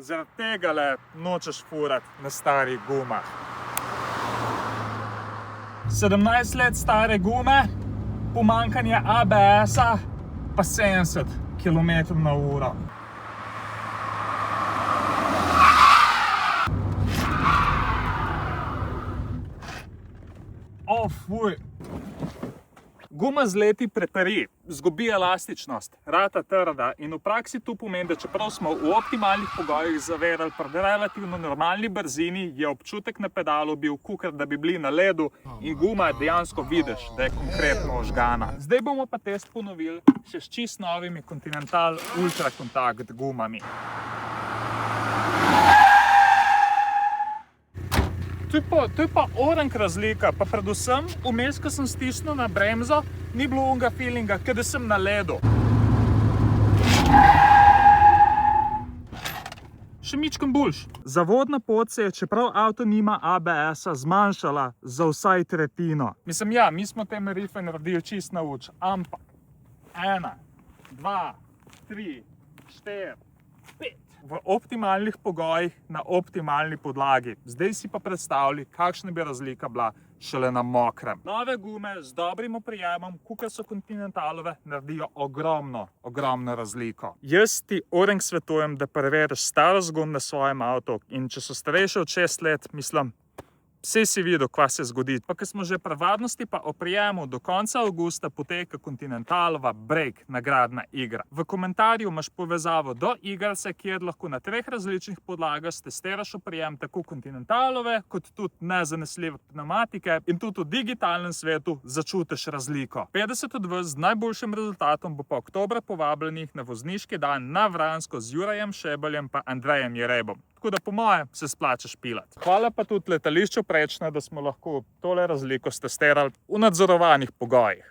Zaradi tega nočeš furati na starih gumah. 17 let stare gume, pomanjkanje ABS-a pa 70 km/h. Fuj. Guma z leti preperi, zgubi elastičnost, rata trda in v praksi to pomeni, da čeprav smo v optimalnih pogojih zavirali pri relativno normalni brzini, je občutek na pedalu bil kakor da bi bili na ledu in guma dejansko vidiš, da je konkretno ožgana. Zdaj bomo pa test ponovili še s čisto novimi Continental Ultra Contact gumami. To je pa orenk razlika, pa predvsem vmes, ko sem stisnil na bremzo, ni bilo onega feelinga, kot da sem na ledu. Še mičkam boljš. Zavodna pot se je, čeprav avto nima ABS-a, zmanjšala za vsaj tretjino. Mislim, ja, mi smo te merife naredili čist na uč, ampak 1, 2, 3, 4, 5. V optimalnih pogojih, na optimalni podlagi. Zdaj si pa predstavljaj, kakšna bi razlika bila šele na mokrem. Nove gume z dobrim oprijemom, kakor so Continentalove, naredijo ogromno razliko. Jaz ti orenk svetujem, da preveriš starost gum na svojem avtu in če so starejše od 6 let, mislim, vse si videl, kva se zgodi. Pa ko smo že pri varnosti pa oprijemu, do konca avgusta poteka Continentalova Break nagradna igra. V komentarju imaš povezavo do igralce, kjer lahko na 3 različnih podlagah testiraš oprijem tako Continentalove, kot tudi nezanesljive pneumatike in tudi v digitalnem svetu začutiš razliko. 50 od vas z najboljšim rezultatom bo pa oktobra povabljenih na vozniški dan na Vransko z Jurajem Šebeljem pa Andrejem Jerebom. Tako da po moje se splača špilat. Hvala pa tudi letališču Prečna, da smo lahko tole razliko stestirali v nadzorovanih pogojih.